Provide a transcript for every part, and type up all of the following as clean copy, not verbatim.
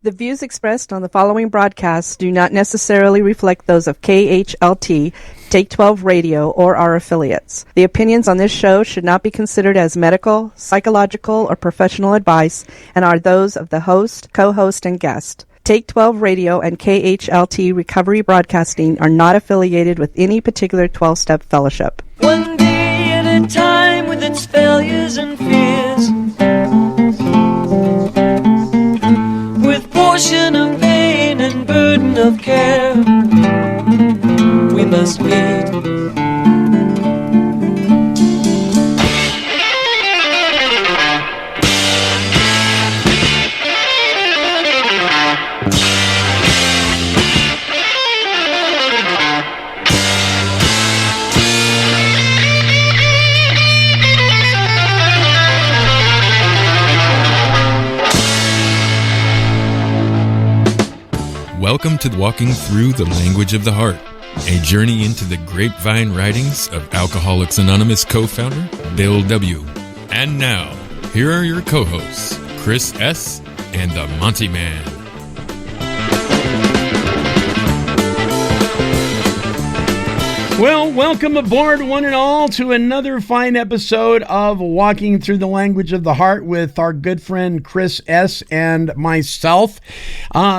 The views expressed on the following broadcasts do not necessarily reflect those of KHLT, Take 12 Radio, or our affiliates. The opinions on this show should not be considered as medical, psychological, or professional advice and are those of the host, co-host, and guest. Take 12 Radio and KHLT Recovery Broadcasting are not affiliated with any particular 12-step fellowship. One day at a time with its failures and fears, with portion of pain and burden of care, we must meet. Welcome to Walking Through the Language of the Heart, a journey into the Grapevine writings of Alcoholics Anonymous co-founder Bill W. And now, here are your co-hosts, Chris S. and the Monty'man. Well, welcome aboard, one and all, to another fine episode of Walking Through the Language of the Heart with our good friend Chris S. and myself.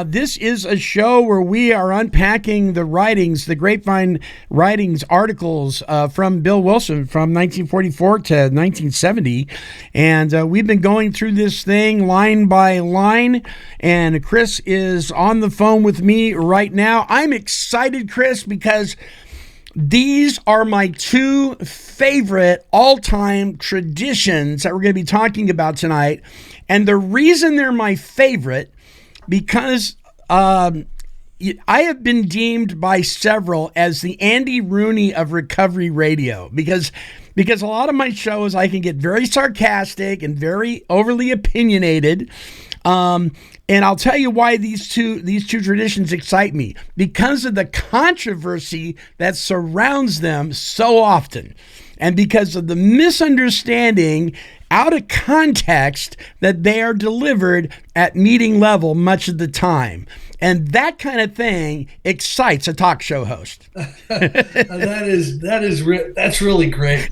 This is a show where we are unpacking the writings, the Grapevine writings, articles from Bill Wilson from 1944 to 1970. And we've been going through this thing line by line. And Chris is on the phone with me right now. I'm excited, Chris, because these are my two favorite all-time traditions that we're going to be talking about tonight. And the reason they're my favorite, because I have been deemed by several as the Andy Rooney of recovery radio, because a lot of my shows I can get very sarcastic and very overly opinionated. And I'll tell you why these two traditions excite me, because of the controversy that surrounds them so often, and because of the misunderstanding out of context that they are delivered at meeting level much of the time. And that kind of thing excites a talk show host. That's really great.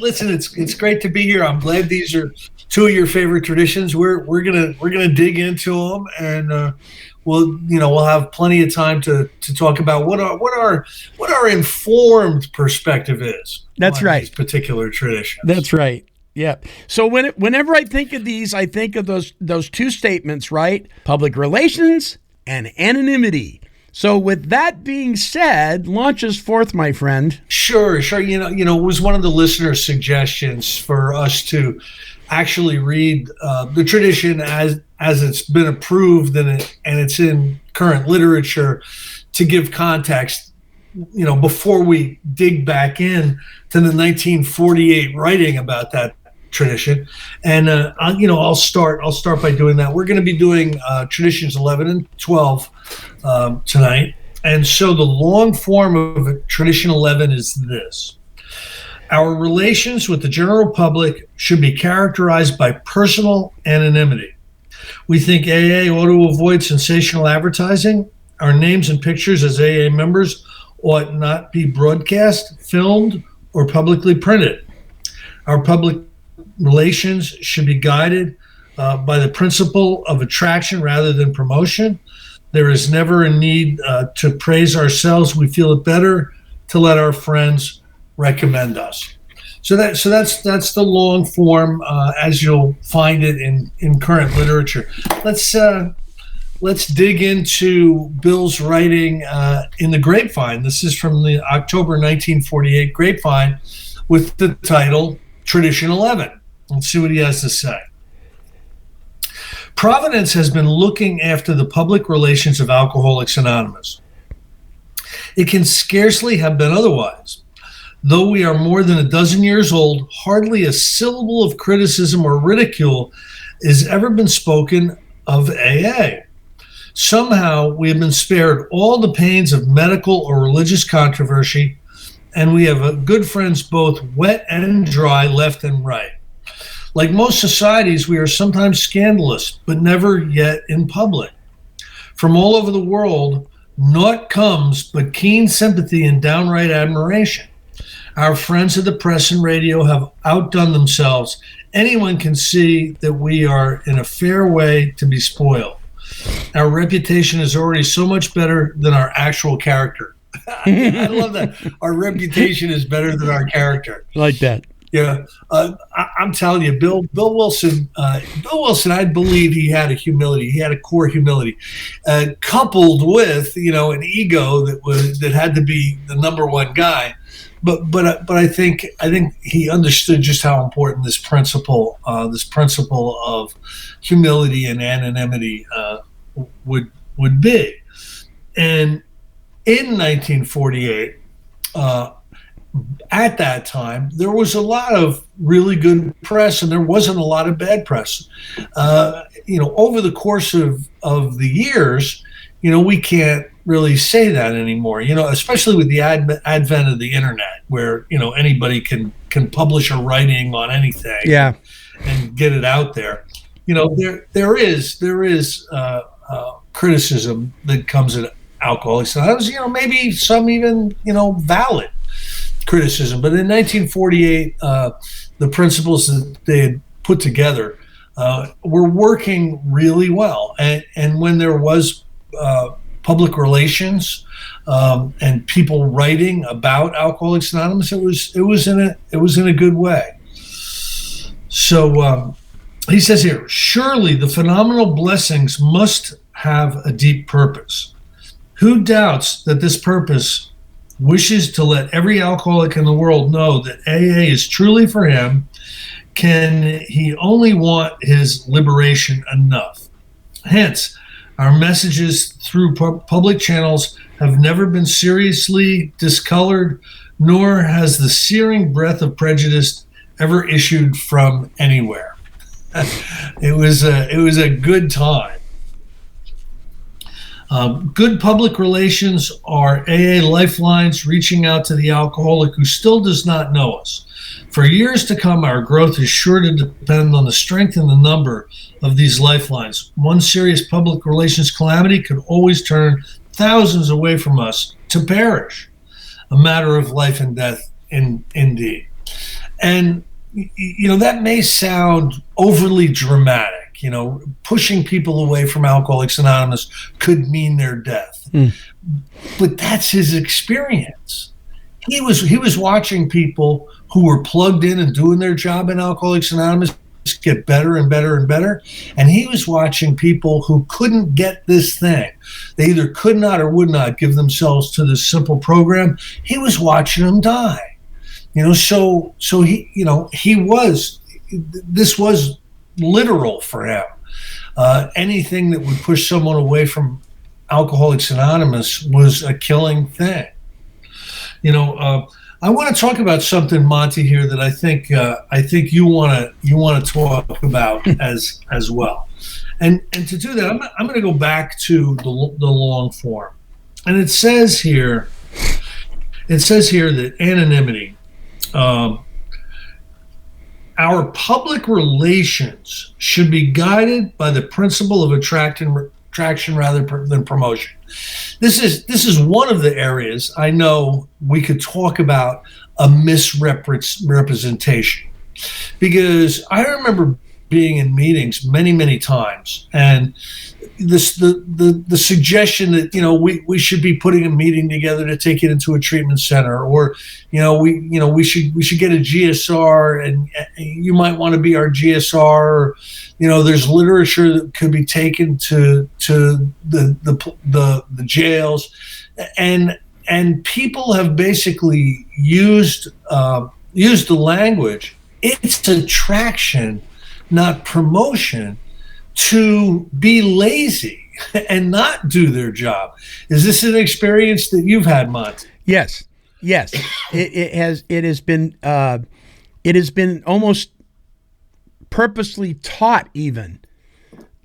Listen, it's great to be here. I'm glad these are two of your favorite traditions. We're gonna dig into them, and we'll have plenty of time to talk about what our informed perspective is. That's right. These particular traditions. That's right. Yeah. So whenever I think of these, I think of those two statements, right? Public relations and anonymity. So with that being said, launch us forth, my friend. Sure. It was one of the listeners' suggestions for us to actually read the tradition as it's been approved and it's in current literature, to give context, before we dig back in to the 1948 writing about that tradition. And I'll start by doing that. We're going to be doing traditions 11 and 12 tonight. And so the long form of tradition 11 is this: our relations with the general public should be characterized by personal anonymity. We think AA ought to avoid sensational advertising. Our names and pictures as AA members ought not be broadcast, filmed, or publicly printed. Our public relations should be guided by the principle of attraction rather than promotion. There is never a need to praise ourselves. We feel it better to let our friends recommend us. So that's the long form as you'll find it in current literature. Let's dig into Bill's writing in the Grapevine. This is from the October 1948 Grapevine with the title Tradition 11. Let's see what he has to say. Providence has been looking after the public relations of Alcoholics Anonymous. It can scarcely have been otherwise. Though we are more than a dozen years old, hardly a syllable of criticism or ridicule has ever been spoken of AA. Somehow we have been spared all the pains of medical or religious controversy, and we have good friends both wet and dry, left and right. Like most societies, we are sometimes scandalous, but never yet in public. From all over the world, naught comes but keen sympathy and downright admiration. Our friends at the press and radio have outdone themselves. Anyone can see that we are in a fair way to be spoiled. Our reputation is already so much better than our actual character. I love that. Our reputation is better than our character. Like that. Yeah, I'm telling you, Bill Wilson. Bill Wilson, I believe he had a humility. He had a core humility, coupled with an ego that had to be the number one guy. But I think he understood just how important this principle of humility and anonymity would be. And in 1948. At that time, there was a lot of really good press, and there wasn't a lot of bad press. Over the course of the years, we can't really say that anymore. Especially with the advent of the internet, where anybody can publish a writing on anything, and get it out there. There is criticism that comes at Alcoholics Anonymous. Maybe some even valid criticism, but in 1948, the principles that they had put together were working really well. And when there was public relations and people writing about Alcoholics Anonymous, it was in a good way. So he says here, surely the phenomenal blessings must have a deep purpose. Who doubts that this purpose wishes to let every alcoholic in the world know that AA is truly for him? Can he only want his liberation enough? Hence, our messages through public channels have never been seriously discolored, nor has the searing breath of prejudice ever issued from anywhere. It was a good time. Good public relations are AA lifelines reaching out to the alcoholic who still does not know us. For years to come, our growth is sure to depend on the strength and the number of these lifelines. One serious public relations calamity could always turn thousands away from us to perish. A matter of life and death, indeed. And, that may sound overly dramatic. Pushing people away from Alcoholics Anonymous could mean their death. But that's his experience. He was watching people who were plugged in and doing their job in Alcoholics Anonymous get better and better and better. And he was watching people who couldn't get this thing. They either could not or would not give themselves to this simple program. He was watching them die. So this was literal for him. Anything that would push someone away from Alcoholics Anonymous was a killing thing. I want to talk about something, Monty, here that I think you want to talk about as well. And to do that, I'm going to go back to the long form, and it says here that anonymity. Our public relations should be guided by the principle of attraction rather than promotion. This is one of the areas I know we could talk about a misrepresentation, because I remember being in meetings many times, and the suggestion that we should be putting a meeting together to take it into a treatment center, or we should get a GSR, and you might want to be our GSR. Or, there's literature that could be taken to the jails, and people have basically used the language. It's attraction, not promotion, to be lazy and not do their job. Is this an experience that you've had, Monty? Yes. It has been almost purposely taught even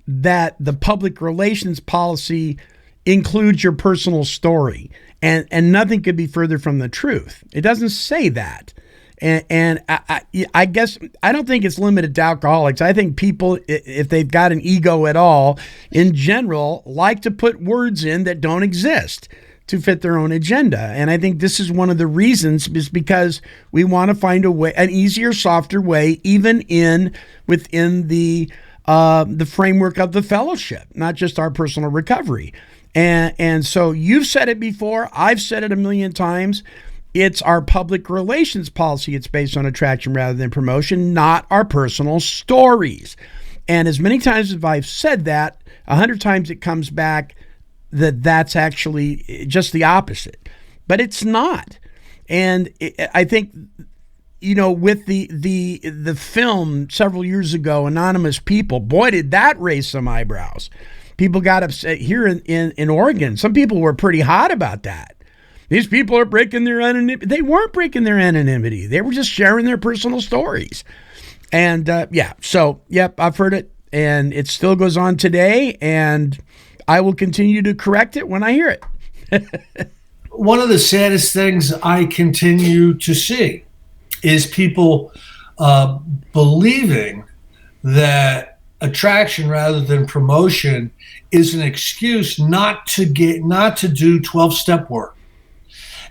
that the public relations policy includes your personal story, and nothing could be further from the truth. It doesn't say that. And I guess I don't think it's limited to alcoholics. I think people, if they've got an ego at all, in general, like to put words in that don't exist to fit their own agenda. And I think this is one of the reasons, is because we want to find a way, an easier, softer way, even within the framework of the fellowship, not just our personal recovery. And so you've said it before. I've said it a million times. It's our public relations policy. It's based on attraction rather than promotion, not our personal stories. And as many times as I've said that, 100 times it comes back that that's actually just the opposite. But it's not. And I think, with the film several years ago, Anonymous People, boy, did that raise some eyebrows. People got upset here in Oregon. Some people were pretty hot about that. These people are breaking their anonymity. They weren't breaking their anonymity. They were just sharing their personal stories. And I've heard it, and it still goes on today, and I will continue to correct it when I hear it. One of the saddest things I continue to see is people believing that attraction rather than promotion is an excuse not to do 12-step work.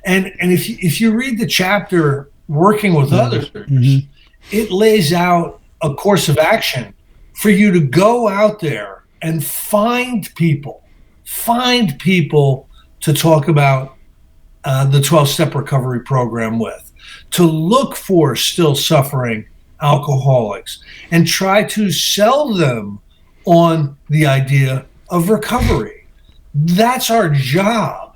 And if you read the chapter Working with Others, it lays out a course of action for you to go out there and find people to talk about the 12-step recovery program with, to look for still suffering alcoholics and try to sell them on the idea of recovery. That's our job.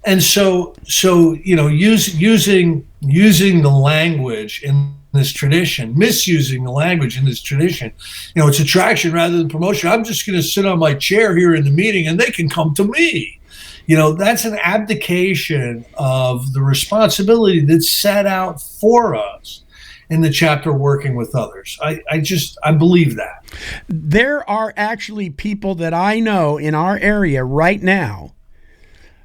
And so using the language in this tradition, misusing the language in this tradition, it's attraction rather than promotion. I'm just going to sit on my chair here in the meeting and they can come to me. That's an abdication of the responsibility that's set out for us in the chapter Working with Others. I believe that. There are actually people that I know in our area right now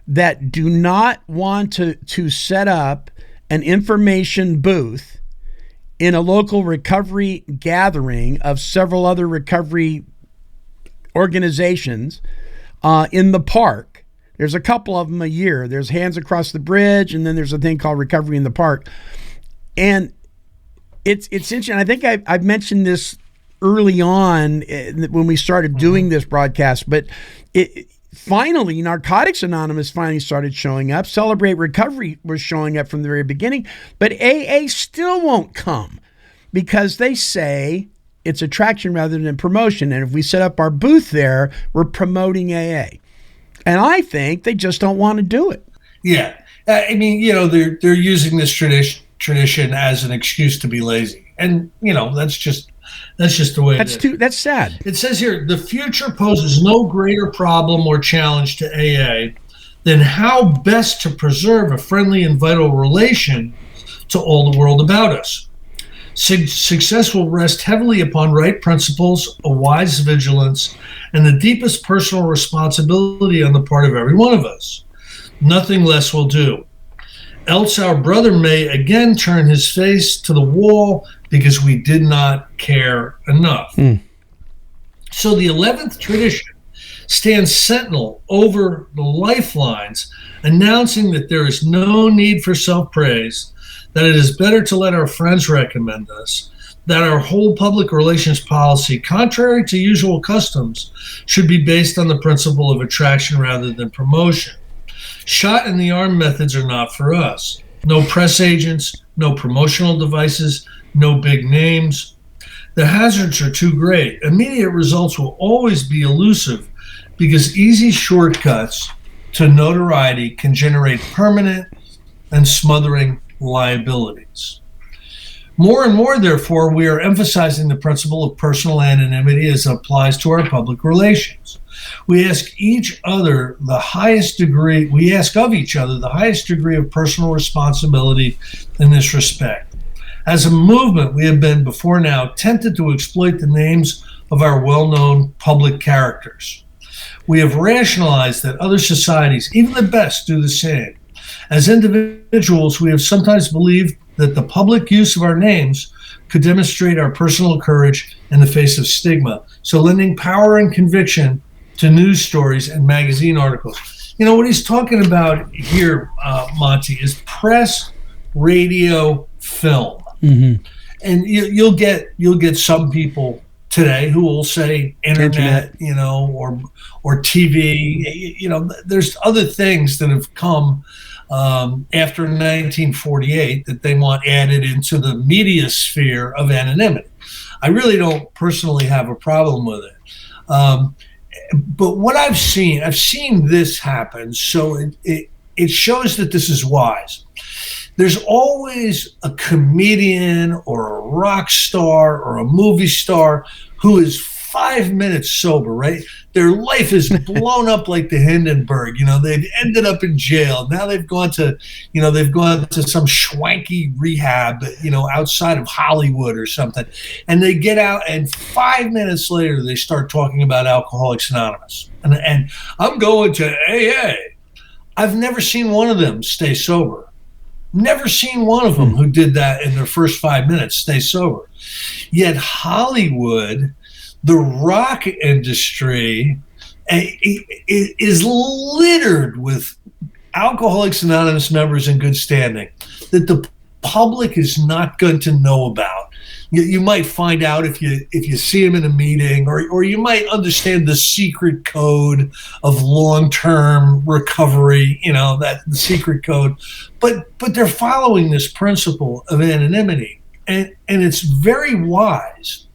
that do not want to set up an information booth in a local recovery gathering of several other recovery organizations in the park. There's a couple of them a year. There's Hands Across the Bridge, and then there's a thing called Recovery in the Park. And it's interesting. I think I've mentioned this early on when we started doing this broadcast, but finally, Narcotics Anonymous finally started showing up. Celebrate Recovery was showing up from the very beginning, but AA still won't come because they say it's attraction rather than promotion. And if we set up our booth there, we're promoting AA. And I think they just don't want to do it. Yeah. I mean, they're using this tradition as an excuse to be lazy. And, that's just the way it is. That's sad. It says here, the future poses no greater problem or challenge to AA than how best to preserve a friendly and vital relation to all the world about us. Success will rest heavily upon right principles, a wise vigilance, and the deepest personal responsibility on the part of every one of us. Nothing less will do. Else our brother may again turn his face to the wall because we did not care enough. So the 11th tradition stands sentinel over the lifelines, announcing that there is no need for self-praise, that it is better to let our friends recommend us, that our whole public relations policy, contrary to usual customs, should be based on the principle of attraction rather than promotion. Shot in the arm methods are not for us. No press agents, no promotional devices, no big names. The hazards are too great. Immediate results will always be elusive because easy shortcuts to notoriety can generate permanent and smothering liabilities. More and more, therefore, we are emphasizing the principle of personal anonymity as it applies to our public relations. We ask of each other the highest degree of personal responsibility in this respect. As a movement, we have been before now tempted to exploit the names of our well-known public characters. We have rationalized that other societies, even the best, do the same. As individuals, we have sometimes believed that the public use of our names could demonstrate our personal courage in the face of stigma. So lending power and conviction to news stories and magazine articles. You know, what he's talking about here, Monty, is press, radio, film. Mm-hmm. And you'll get some people today who will say internet, you know, or TV. You know, there's other things that have come after 1948 that they want added into the media sphere of anonymity. I really don't personally have a problem with it. But what I've seen this happen, so it shows that this is wise. There's always a comedian or a rock star or a movie star who is 5 minutes sober, right? Their life is blown up like the Hindenburg. You know, they've ended up in jail. Now they've gone to some schwanky rehab, you know, outside of Hollywood or something. And they get out, and 5 minutes later, they start talking about Alcoholics Anonymous. And I'm going to AA. I've never seen one of them stay sober. Never seen one of them who did that in their first 5 minutes, stay sober. Yet Hollywood, the rock industry, is littered with Alcoholics Anonymous members in good standing that the public is not going to know about. You might find out if you see them in a meeting, or you might understand the secret code of long-term recovery, you know, that the secret code. But they're following this principle of anonymity, and it's very wise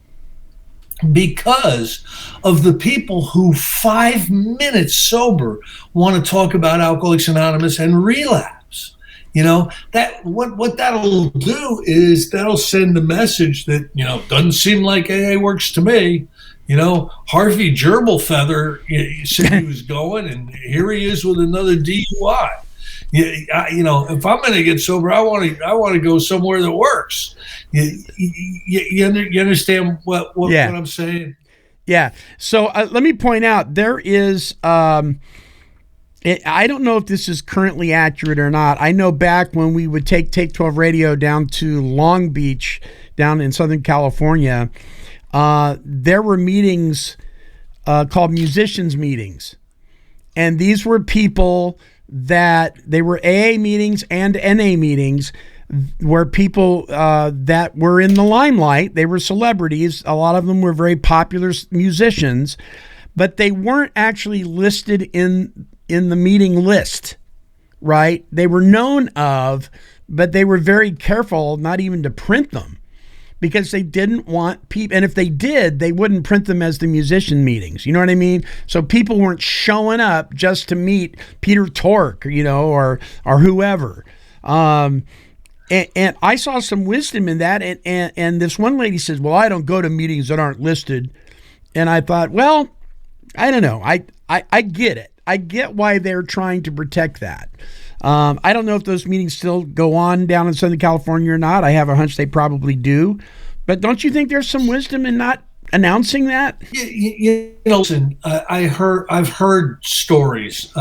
because of the people who 5 minutes sober want to talk about Alcoholics Anonymous and relapse. You know, that what that'll do is that'll send the message that, you know, doesn't seem like AA works to me. You know, Harvey Gerbilfeather said he was going, and here he is with another DUI. You know, if I'm going to get sober, I want to go somewhere that works. You understand what I'm saying? Yeah. So let me point out, there is. I don't know if this is currently accurate or not. I know back when we would take 12 Radio down to Long Beach, down in Southern California, there were meetings called musicians meetings. And these were people that they were AA meetings and NA meetings where people that were in the limelight, they were celebrities. A lot of them were very popular musicians, but they weren't actually listed in the meeting list, right? They were known of, but they were very careful not even to print them because they didn't want people. And if they did, they wouldn't print them as the musician meetings. You know what I mean? So people weren't showing up just to meet Peter Tork, you know, or whoever. And I saw some wisdom in that. And this one lady says, well, I don't go to meetings that aren't listed. And I thought, well, I don't know. I get it. I get why they're trying to protect that. I don't know if those meetings still go on down in Southern California or not. I have a hunch they probably do. But don't you think there's some wisdom in not announcing that? You know, listen, I've heard stories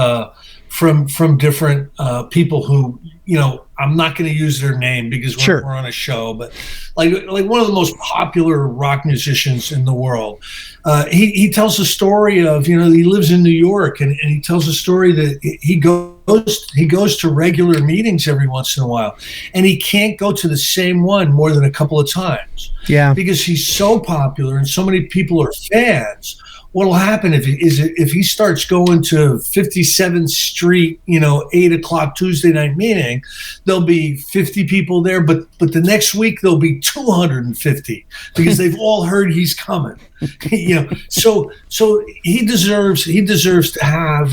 from different people who, you know, I'm not going to use their name because we're on a show, but like one of the most popular rock musicians in the world. He tells a story of, you know, he lives in New York, and he tells a story that he goes to regular meetings every once in a while, and he can't go to the same one more than a couple of times. Yeah, because he's so popular and so many people are fans. What'll happen if he starts going to 57th Street, you know, 8:00 Tuesday night meeting, there'll be 50 people there, but the next week there'll be 250 because they've all heard he's coming. You know, so he deserves to have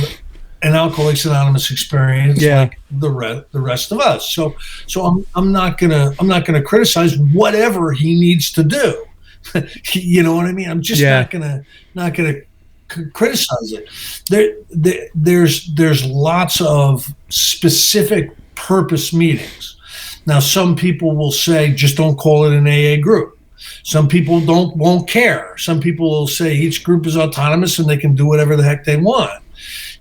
an Alcoholics Anonymous experience like the rest of us. So I'm not gonna criticize whatever he needs to do. You know what I mean? I'm just not gonna criticize it. There's lots of specific purpose meetings. Now, some people will say just don't call it an AA group. Some people won't care. Some people will say each group is autonomous and they can do whatever the heck they want.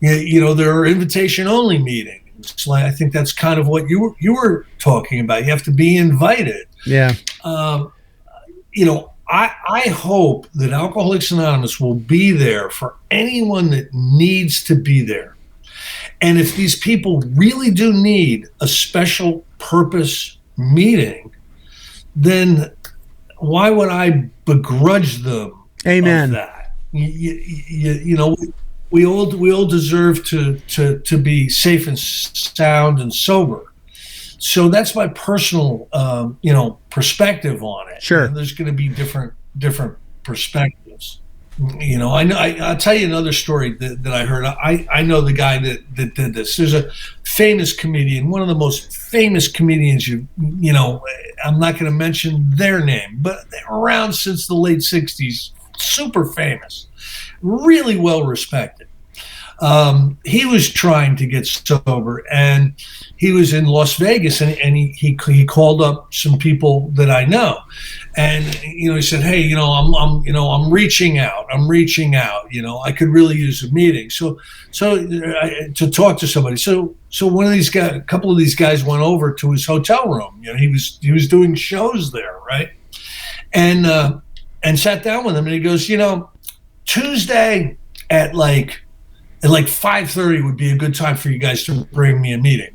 You know, there are invitation only meetings. meetings. Like, I think that's kind of what you were talking about. You have to be invited. Yeah. I hope that Alcoholics Anonymous will be there for anyone that needs to be there. And if these people really do need a special purpose meeting, then why would I begrudge them Amen. of that? We all deserve to be safe and sound and sober. So that's my personal, perspective on it. Sure. And there's going to be different perspectives. I'll tell you another story that I heard. I know the guy that did this. There's a famous comedian, one of the most famous comedians. I'm not going to mention their name, but they're around since the late '60s. Super famous, really well respected. He was trying to get sober, and he was in Las Vegas, and he called up some people that I know, and he said, "Hey, I'm reaching out. I could really use a meeting, so to talk to somebody." So one of these guys, a couple of these guys went over to his hotel room. He was doing shows there, right, and sat down with him, and he goes, Tuesday at like 5:30 would be a good time for you guys to bring me a meeting.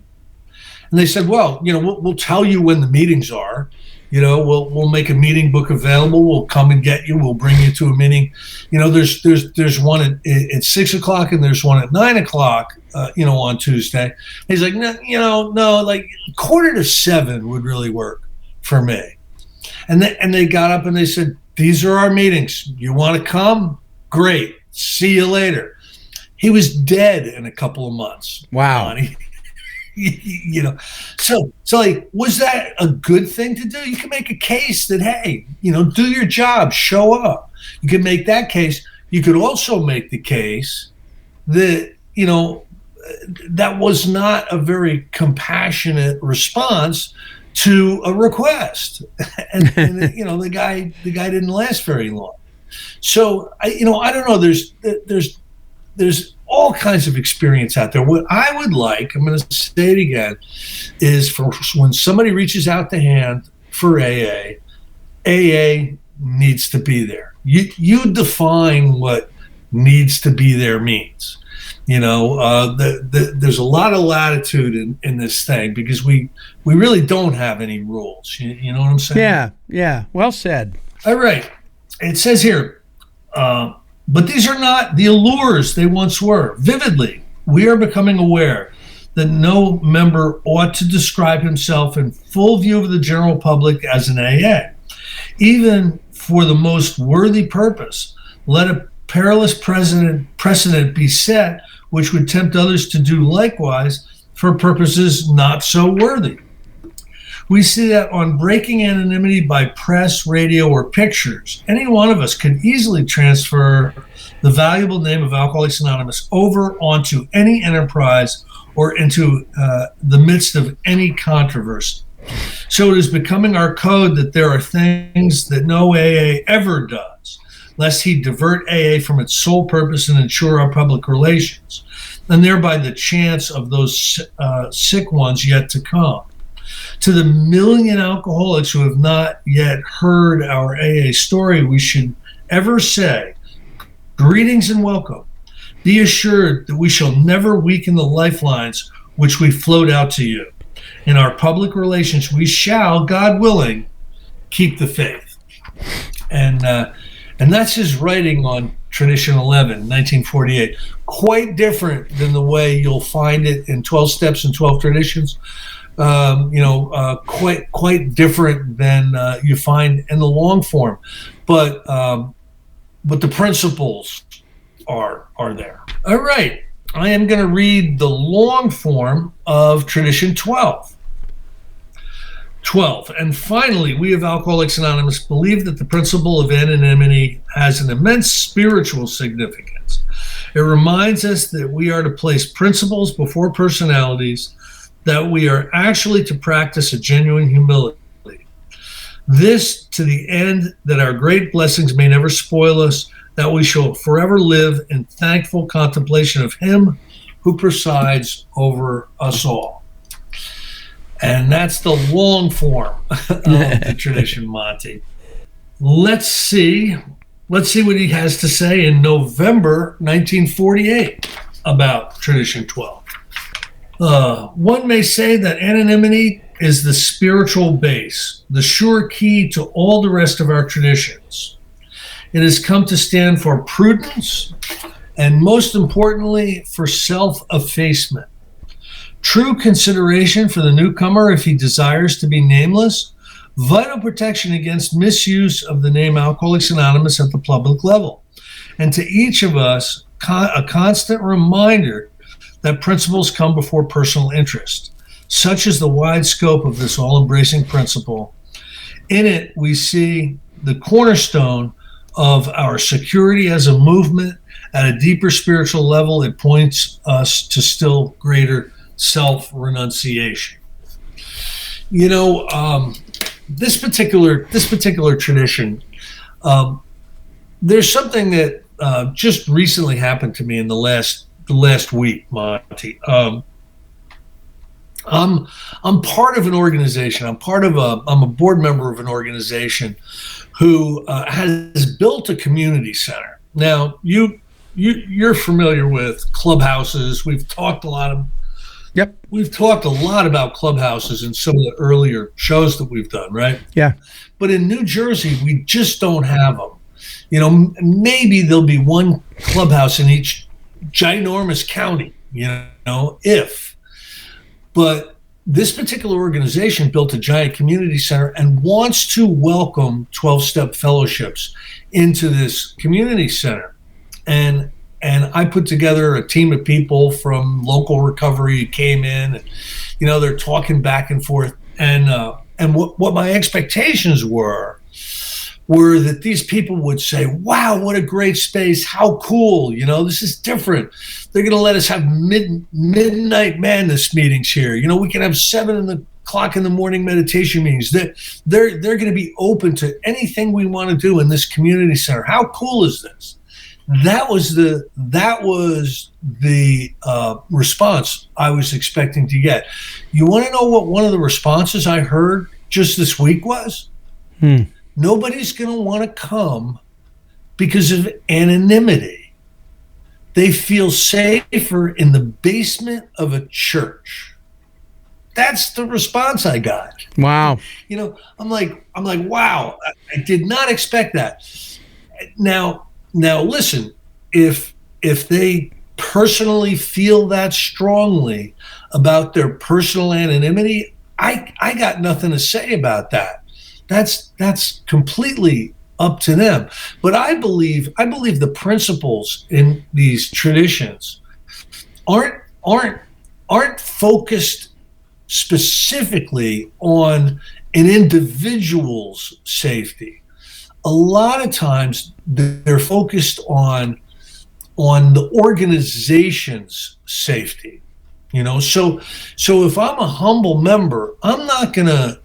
And they said, well, we'll tell you when the meetings are. We'll make a meeting book available. We'll come and get you. We'll bring you to a meeting. There's one at 6:00 and there's one at 9:00. On Tuesday. And he's like, no, like 6:45 would really work for me. And they got up and they said, these are our meetings. You want to come? Great. See you later. He was dead in a couple of months. Wow. So like, was that a good thing to do? You can make a case that, hey, do your job, show up. You can make that case. You could also make the case that, that was not a very compassionate response to a request. and the guy didn't last very long. So I don't know, there's all kinds of experience out there. What I would like, I'm going to say it again, is for when somebody reaches out the hand for AA needs to be there. You define what needs to be there means. There's a lot of latitude in this thing because we really don't have any rules. You know what I'm saying? Yeah. Well said. All right. It says here, but these are not the allures they once were. Vividly, we are becoming aware that no member ought to describe himself in full view of the general public as an AA. Even for the most worthy purpose, let a perilous precedent be set which would tempt others to do likewise for purposes not so worthy. We see that on breaking anonymity by press, radio, or pictures, any one of us could easily transfer the valuable name of Alcoholics Anonymous over onto any enterprise or into the midst of any controversy. So it is becoming our code that there are things that no AA ever does, lest he divert AA from its sole purpose and ensure our public relations, and thereby the chance of those sick ones yet to come. To the million alcoholics who have not yet heard our AA story, we should ever say, greetings and welcome. Be assured that we shall never weaken the lifelines which we float out to you. In our public relations, we shall, God willing, keep the faith. And that's his writing on Tradition 11, 1948. Quite different than the way you'll find it in 12 Steps and 12 Traditions. Quite different than you find in the long form, but the principles are there. All right, I am going to read the long form of Tradition 12. 12. And finally, we of Alcoholics Anonymous believe that the principle of anonymity has an immense spiritual significance. It reminds us that we are to place principles before personalities, that we are actually to practice a genuine humility. This to the end that our great blessings may never spoil us, that we shall forever live in thankful contemplation of him who presides over us all. And that's the long form of the tradition, Monty. Let's see what he has to say in November 1948 about Tradition 12. One may say that anonymity is the spiritual base, the sure key to all the rest of our traditions. It has come to stand for prudence and, most importantly, for self-effacement. True consideration for the newcomer if he desires to be nameless, vital protection against misuse of the name Alcoholics Anonymous at the public level, and to each of us a constant reminder that principles come before personal interest. Such is the wide scope of this all-embracing principle. In it, we see the cornerstone of our security as a movement. At a deeper spiritual level, it points us to still greater self-renunciation. You know, this particular tradition, there's something that just recently happened to me in the last week, Monty. I'm part of an organization. I'm a board member of an organization who has built a community center. Now, you're familiar with clubhouses. We've talked a lot about clubhouses in some of the earlier shows that we've done, right? Yeah. But in New Jersey, we just don't have them. You know, maybe there'll be one clubhouse in each ginormous county, but this particular organization built a giant community center and wants to welcome 12-step fellowships into this community center. And I put together a team of people from local recovery who came in, and, they're talking back and forth. And what my expectations were that these people would say, wow, what a great space. How cool. This is different. They're going to let us have midnight madness meetings here. We can have 7 o'clock in the morning meditation meetings. They're going to be open to anything we want to do in this community center. How cool is this? That was the response I was expecting to get. You want to know what one of the responses I heard just this week was? Nobody's going to want to come because of anonymity. They feel safer in the basement of a church. That's the response I got. Wow. I'm like, wow, I did not expect that. Now listen, if they personally feel that strongly about their personal anonymity, I got nothing to say about that. That's completely up to them. But I believe the principles in these traditions aren't focused specifically on an individual's safety. A lot of times they're focused on the organization's safety. So if I'm a humble member, I'm not gonna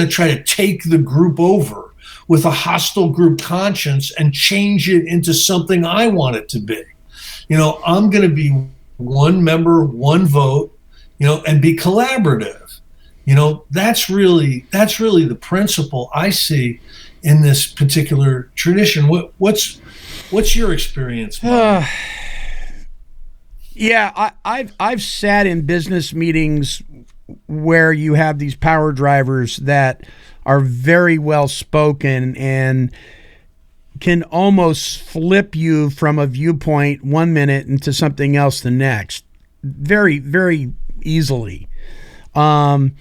try to take the group over with a hostile group conscience and change it into something I want it to be. I'm gonna be one member, one vote, and be collaborative. That's really the principle I see in this particular tradition. What's your experience, Mike? Yeah, I've sat in business meetings where you have these power drivers that are very well spoken and can almost flip you from a viewpoint 1 minute into something else the next, very, very easily. And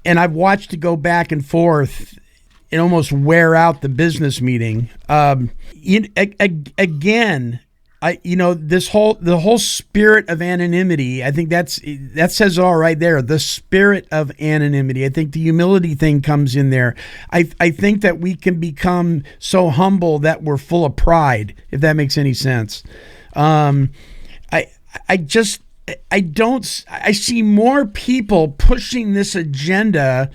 I've watched it go back and forth and almost wear out the business meeting. Again, the whole spirit of anonymity, I think that says it all right there. The spirit of anonymity. I think the humility thing comes in there. I think that we can become so humble that we're full of pride, if that makes any sense. I see more people pushing this agenda.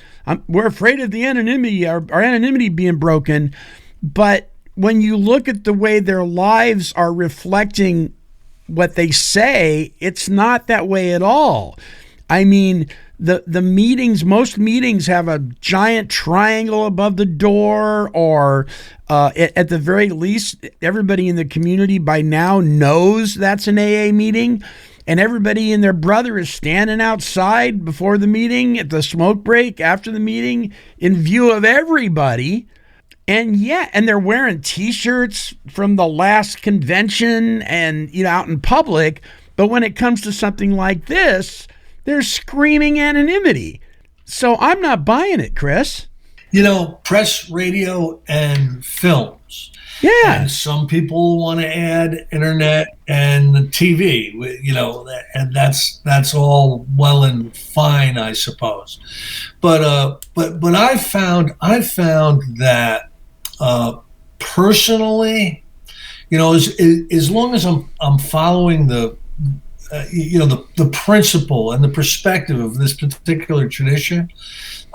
We're afraid of the anonymity, our anonymity being broken, but when you look at the way their lives are reflecting what they say, it's not that way at all. I mean, the meetings, most meetings have a giant triangle above the door, or at the very least, everybody in the community by now knows that's an AA meeting, and everybody and their brother is standing outside before the meeting, at the smoke break, after the meeting, in view of everybody. And they're wearing T-shirts from the last convention and, out in public. But when it comes to something like this, they're screaming anonymity. So I'm not buying it, Chris. Press, radio, and films. Yeah. And some people want to add internet and TV, and that's all well and fine, I suppose. But I found that personally, as long as I'm following the principle and the perspective of this particular tradition,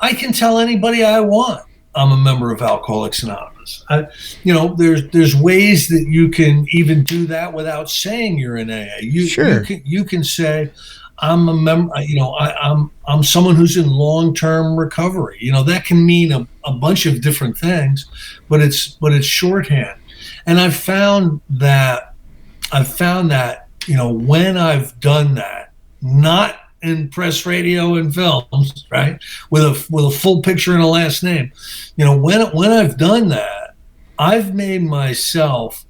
I can tell anybody I want I'm a member of Alcoholics Anonymous. There's ways that you can even do that without saying you're in AA. You can say, I'm a member. I'm someone who's in long-term recovery. That can mean a bunch of different things, but it's shorthand. And I've found that when I've done that, not in press, radio, and films, right, with a full picture and a last name, when I've done that, I've made myself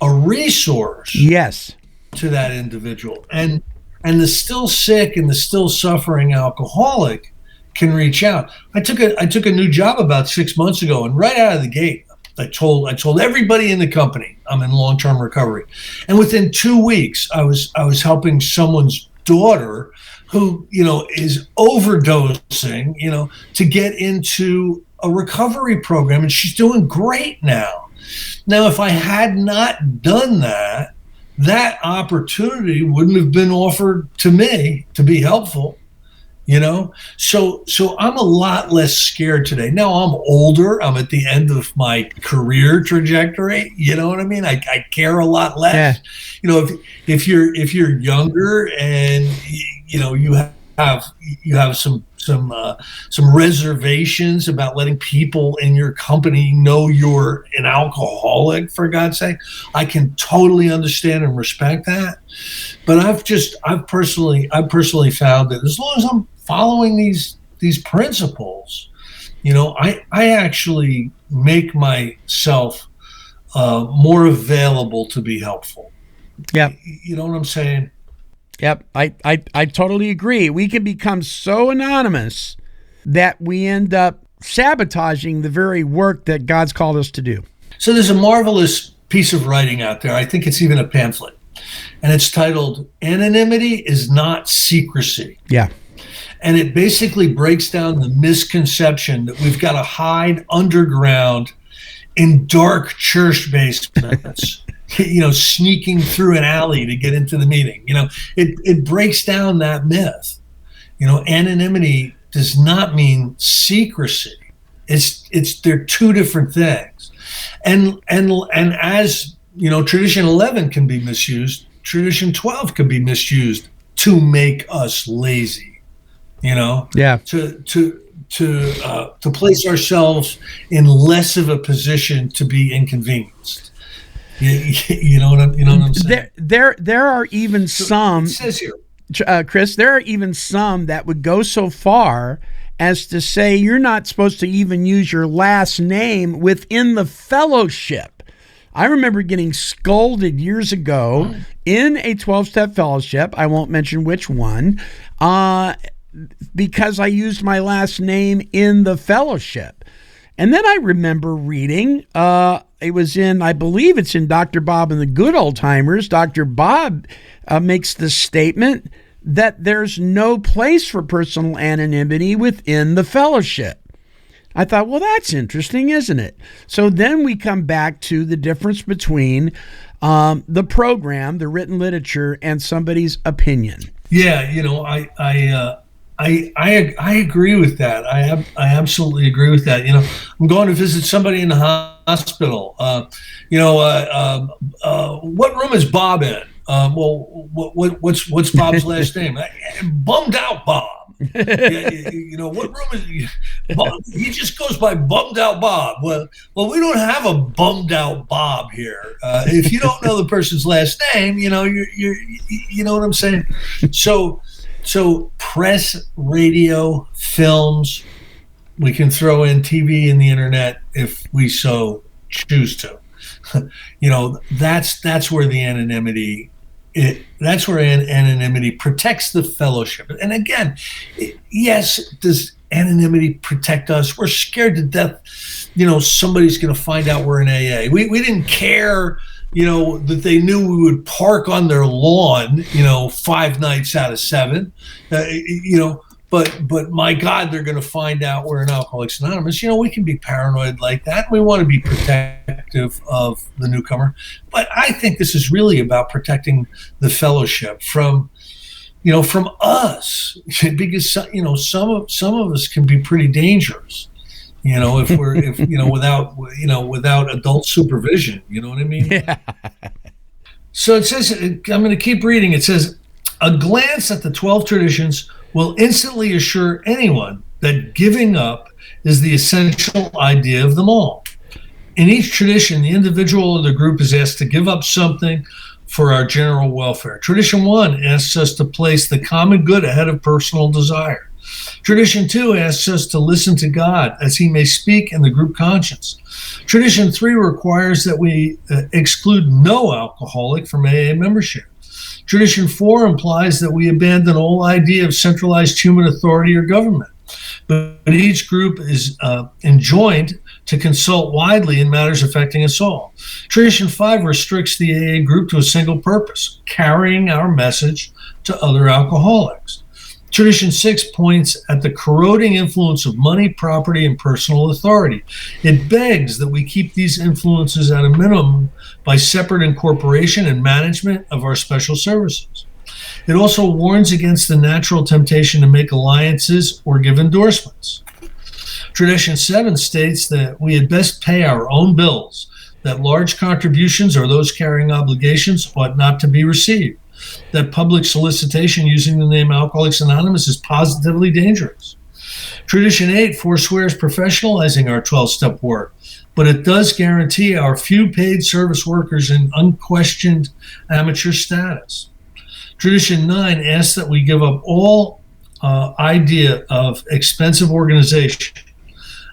a resource. Yes. To that individual, and the still sick and the still suffering alcoholic can reach out. I took a new job about 6 months ago, and right out of the gate, I told everybody in the company I'm in long-term recovery, and within 2 weeks, I was helping someone's daughter who is overdosing, to get into a recovery program, and she's doing great now. Now, if I had not done that, that opportunity wouldn't have been offered to me to be helpful, So I'm a lot less scared today. Now I'm older. I'm at the end of my career trajectory. You know what I mean? I care a lot less. Yeah. If you're younger and you have some reservations about letting people in your company know you're an alcoholic, for God's sake, I can totally understand and respect that. But I've personally found that as long as I'm following these principles, I actually make myself more available to be helpful. Yeah. You know what I'm saying? Yep, I totally agree. We can become so anonymous that we end up sabotaging the very work that God's called us to do. So there's a marvelous piece of writing out there. I think it's even a pamphlet. And it's titled, Anonymity is Not Secrecy. Yeah. And it basically breaks down the misconception that we've got to hide underground in dark church basements. Sneaking through an alley to get into the meeting. It breaks down that myth. Anonymity does not mean secrecy. They're two different things. And as tradition 11 can be misused, tradition 12 can be misused to make us lazy. Yeah. To place ourselves in less of a position to be inconvenienced. You know what I'm saying? There are even some. It says here, Chris, there are even some that would go so far as to say you're not supposed to even use your last name within the fellowship. I remember getting scolded years ago in a 12-step fellowship. I won't mention which one, because I used my last name in the fellowship. And then I remember reading, I believe it's in Dr. Bob and the Good Old Timers. Dr. Bob makes the statement that there's no place for personal anonymity within the fellowship. I thought, well, that's interesting, isn't it? So then we come back to the difference between the program, the written literature, and somebody's opinion. Yeah, I agree with that. I absolutely agree with that. I'm going to visit somebody in the hospital. What room is Bob in? What's Bob's last name? Bummed out Bob. What room is he? He just goes by Bummed Out Bob. Well, we don't have a Bummed Out Bob here. If you don't know the person's last name, you know what I'm saying. So press, radio, films. We can throw in TV and the internet if we so choose to. That's where the anonymity. That's where anonymity protects the fellowship. And again, yes, does anonymity protect us? We're scared to death. Somebody's going to find out we're in AA. We didn't care, that they knew we would park on their lawn, 5 nights out of 7, But my God, they're going to find out we're in Alcoholics Anonymous. We can be paranoid like that. We want to be protective of the newcomer. But I think this is really about protecting the fellowship from us, because some of us can be pretty dangerous. Without adult supervision. You know what I mean? Yeah. So it says, I'm going to keep reading. It says, a glance at the 12 traditions will instantly assure anyone that giving up is the essential idea of them all. In each tradition, the individual or the group is asked to give up something for our general welfare. Tradition 1 asks us to place the common good ahead of personal desire. Tradition 2 asks us to listen to God as he may speak in the group conscience. Tradition 3 requires that we exclude no alcoholic from AA membership. Tradition 4 implies that we abandon all idea of centralized human authority or government, but each group is enjoined to consult widely in matters affecting us all. Tradition 5 restricts the AA group to a single purpose, carrying our message to other alcoholics. Tradition 6 points at the corroding influence of money, property, and personal authority. It begs that we keep these influences at a minimum by separate incorporation and management of our special services. It also warns against the natural temptation to make alliances or give endorsements. Tradition 7 states that we had best pay our own bills, that large contributions or those carrying obligations ought not to be received, that public solicitation using the name Alcoholics Anonymous is positively dangerous. Tradition 8 forswears professionalizing our 12-step work, but it does guarantee our few paid service workers an unquestioned amateur status. Tradition 9 asks that we give up all idea of expensive organization.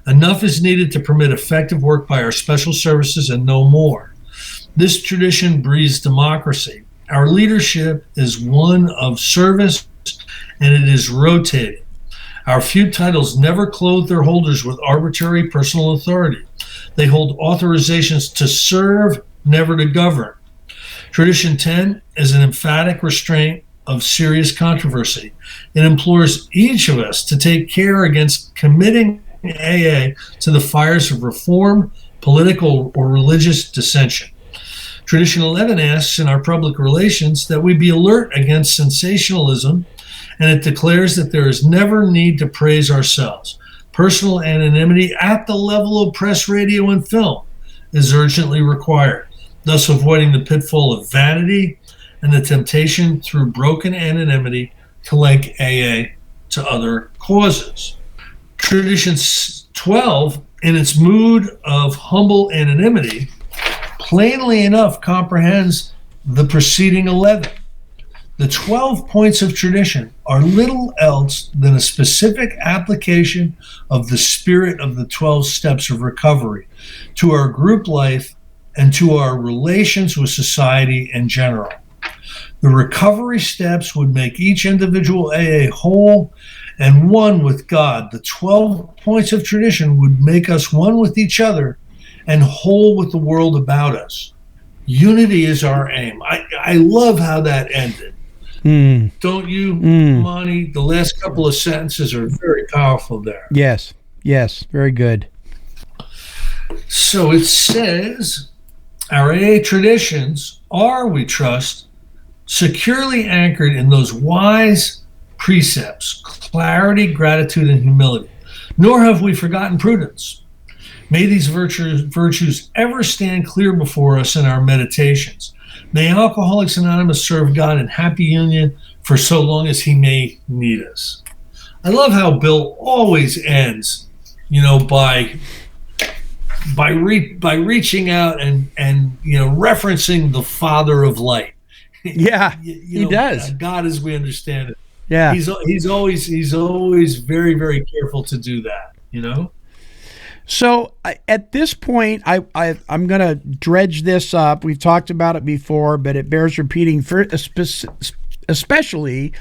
Enough is needed to permit effective work by our special services and no more. This tradition breeds democracy. Our leadership is one of service, and it is rotating. Our few titles never clothe their holders with arbitrary personal authority. They hold authorizations to serve, never to govern. Tradition 10 is an emphatic restraint of serious controversy. It implores each of us to take care against committing AA to the fires of reform, political, or religious dissension. Tradition 11 asks in our public relations that we be alert against sensationalism, and it declares that there is never need to praise ourselves. Personal anonymity at the level of press, radio, and film is urgently required, thus avoiding the pitfall of vanity and the temptation through broken anonymity to link AA to other causes. Tradition 12, in its mood of humble anonymity, plainly enough comprehends the preceding 11. The 12 points of tradition are little else than a specific application of the spirit of the 12 steps of recovery to our group life and to our relations with society in general. The recovery steps would make each individual AA whole and one with God. The 12 points of tradition would make us one with each other and whole with the world about us. Unity is our aim. I love how that ended. Don't you, Monty? The last couple of sentences are very powerful there. Yes, very good. So it says, our AA traditions are, we trust, securely anchored in those wise precepts, clarity, gratitude, and humility. Nor have we forgotten prudence. May these virtues ever stand clear before us in our meditations. May Alcoholics Anonymous serve God in happy union for so long as he may need us. I love how Bill always ends, by reaching out and referencing the Father of Light. Yeah, he does. God as we understand it. Yeah, he's always very, very careful to do that. So at this point, I'm going to dredge this up. We've talked about it before, but it bears repeating, especially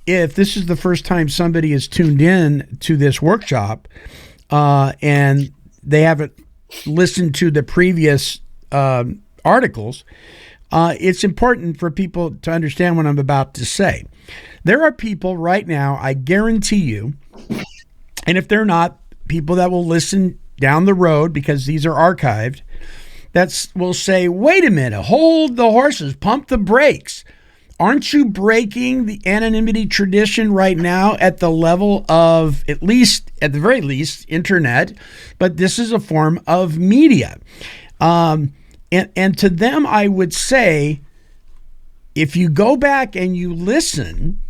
if this is the first time somebody has tuned in to this workshop and they haven't listened to the previous articles. It's important for people to understand what I'm about to say. There are people right now, I guarantee you, and if they're not, people that will listen down the road because these are archived, that will say, wait a minute, hold the horses, pump the brakes. Aren't you breaking the anonymity tradition right now at the level of, at the very least, internet? But this is a form of media. And to them, I would say, if you go back and you listen,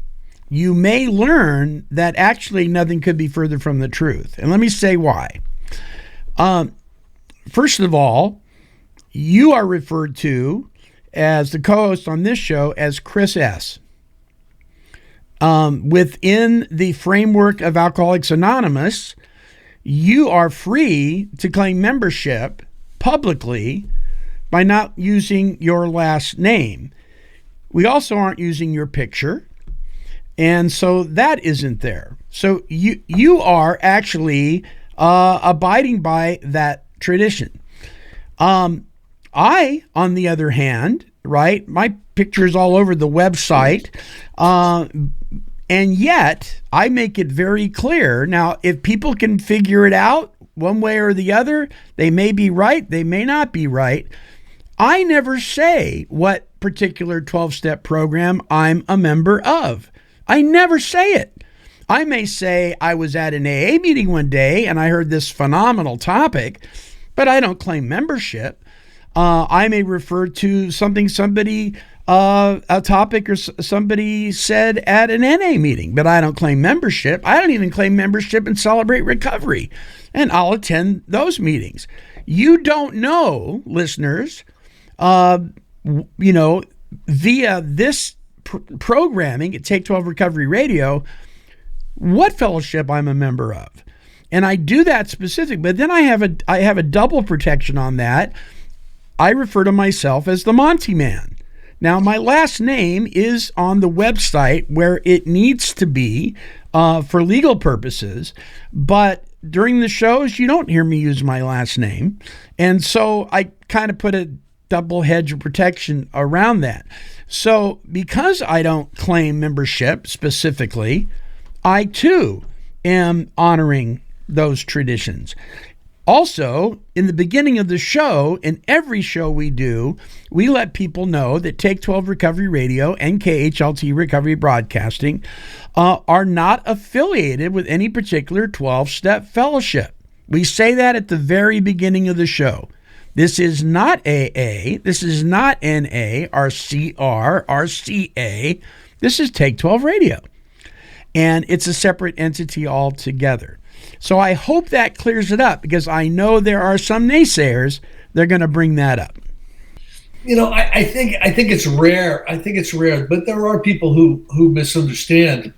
you may learn that actually nothing could be further from the truth. And let me say why. First of all, you are referred to as the co-host on this show as Chris S. Within the framework of Alcoholics Anonymous, you are free to claim membership publicly by not using your last name. We also aren't using your picture, and so that isn't there. So you are actually abiding by that tradition. I, on the other hand, right, my picture's all over the website, and yet I make it very clear. Now, if people can figure it out one way or the other, they may be right, they may not be right. I never say what particular 12-step program I'm a member of. I never say it. I may say I was at an AA meeting one day and I heard this phenomenal topic, but I don't claim membership. I may refer to a topic or somebody said at an NA meeting, but I don't claim membership. I don't even claim membership in Celebrate Recovery, and I'll attend those meetings. You don't know, listeners, via this programming at Take 12 Recovery Radio, what fellowship I'm a member of. And I do that specific, but then I have a double protection on that. I refer to myself as the Monty'man. Now, my last name is on the website where it needs to be for legal purposes, but during the shows, you don't hear me use my last name. And so I kind of put a double hedge of protection around that. So because I don't claim membership specifically, I too am honoring those traditions. Also, in the beginning of the show, in every show we do, we let people know that Take 12 Recovery Radio and KHLT Recovery Broadcasting are not affiliated with any particular 12-step fellowship. We say that at the very beginning of the show. This is not AA. This is not NA, RCR, RCA. This is Take 12 Radio. And it's a separate entity altogether. So I hope that clears it up, because I know there are some naysayers. They're going to bring that up. I think it's rare. I think it's rare, but there are people who misunderstand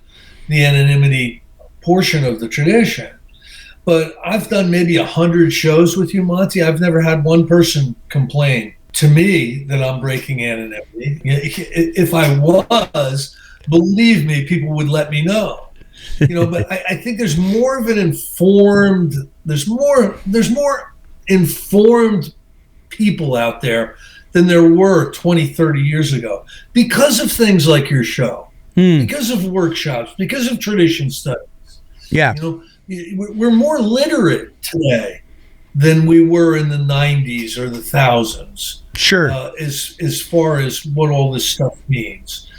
the anonymity portion of the tradition. But I've done maybe 100 shows with you, Monty. I've never had one person complain to me that I'm breaking anonymity. If I was, believe me, people would let me know. But I think there's more of an informed, there's more informed people out there than there were 20, 30 years ago, because of things like your show, because of workshops, because of tradition studies. Yeah. We're more literate today than we were in the 90s or the thousands. Sure. As far as what all this stuff means.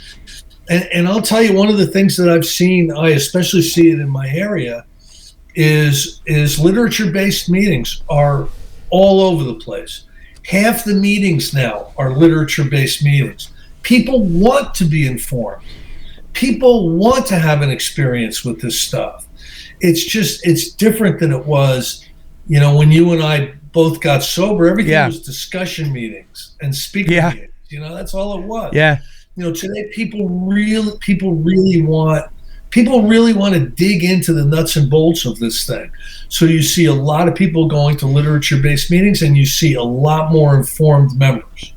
And I'll tell you, one of the things that I've seen, I especially see it in my area, is literature-based meetings are all over the place. Half the meetings now are literature-based meetings. People want to be informed. People want to have an experience with this stuff. It's different than it was, when you and I both got sober. Everything was discussion meetings and speaker meetings. That's all it was. Yeah. Today people really want to dig into the nuts and bolts of this thing. So you see a lot of people going to literature-based meetings, and you see a lot more informed members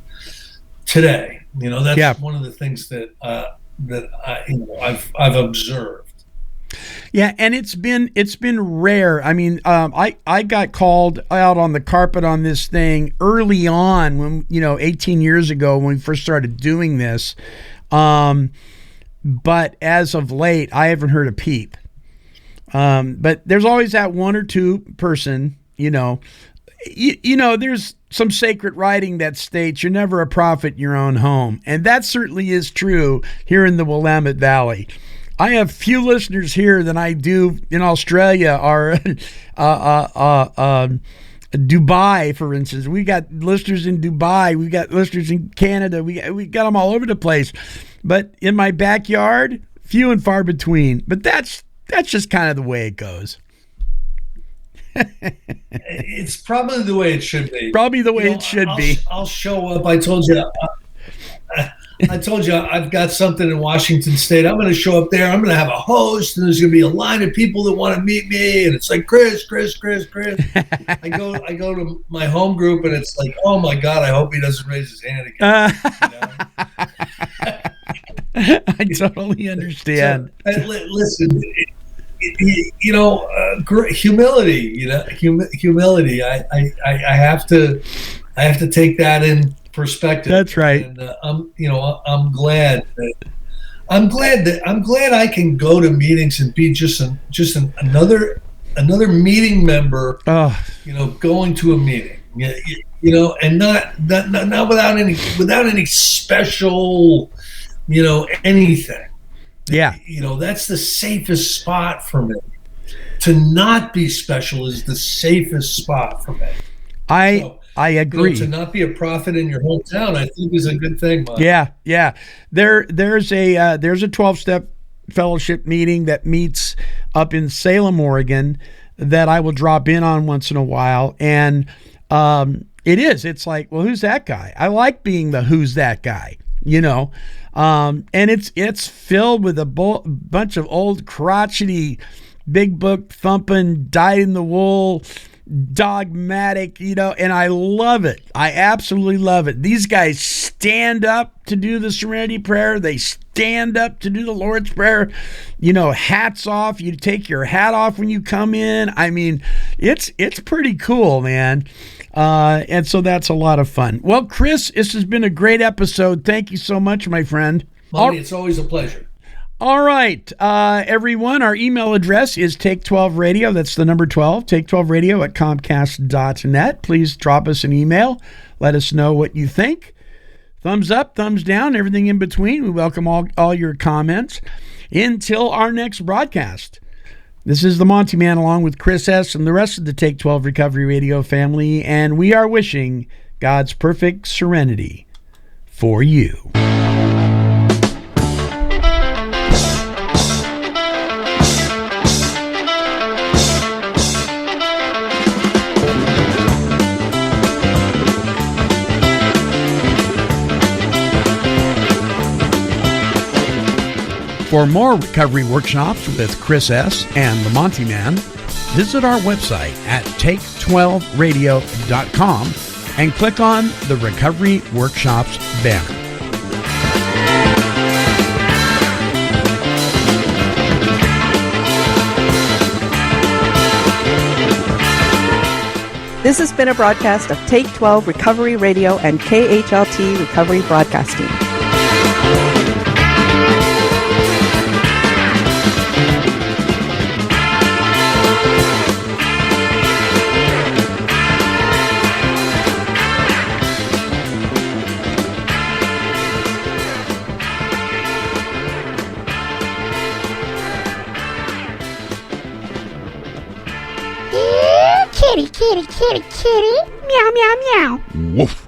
today. That's one of the things that I've observed. Yeah, and it's been rare. I mean, I got called out on the carpet on this thing early on when 18 years ago when we first started doing this. But as of late, I haven't heard a peep. But there's always that one or two person, there's some sacred writing that states you're never a prophet in your own home. And that certainly is true here in the Willamette Valley. I have few listeners here than I do in Australia or Dubai, for instance. We got listeners in Dubai. We got listeners in Canada. We got them all over the place. But in my backyard, few and far between. But that's just kind of the way it goes. It's probably the way it should be. Probably the way it should be. I'll show up. I told you I've got something in Washington State. I'm going to show up there. I'm going to have a host, and there's going to be a line of people that want to meet me. And it's like, Chris. I go to my home group, and it's like, oh my God, I hope he doesn't raise his hand again. I totally understand. So, listen, humility. Humility. I have to take that in perspective. That's right. And I'm glad I can go to meetings and be just another meeting member. Going to a meeting. And not without any special, anything. Yeah. That's the safest spot for me. To not be special is the safest spot for me. I agree. To not be a prophet in your hometown, I think, is a good thing, Mike. Yeah. There's a 12-step fellowship meeting that meets up in Salem, Oregon, that I will drop in on once in a while, and it's like, well, who's that guy? I like being the who's that guy, and it's filled with a bunch of old crotchety, big book thumping, dyed-in-the-wool, dogmatic, and I love it. I absolutely love it. These guys stand up to do the Serenity Prayer. They stand up to do the Lord's Prayer. Hats off. You take your hat off when you come in. I mean, it's pretty cool, man. And so that's a lot of fun. Well, Chris, this has been a great episode. Thank you so much, my friend. Monty, it's always a pleasure. All right, everyone, our email address is take12radio. That's the number 12, take12radio@comcast.net. Please drop us an email. Let us know what you think. Thumbs up, thumbs down, everything in between. We welcome all your comments. Until our next broadcast, this is the Monty'man along with Chris S. and the rest of the Take 12 Recovery Radio family, and we are wishing God's perfect serenity for you. For more recovery workshops with Chris S. and the Monty'man, visit our website at take12radio.com and click on the Recovery Workshops banner. This has been a broadcast of Take 12 Recovery Radio and KHLT Recovery Broadcasting. Kitty, kitty, kitty, kitty. Meow, meow, meow. Woof.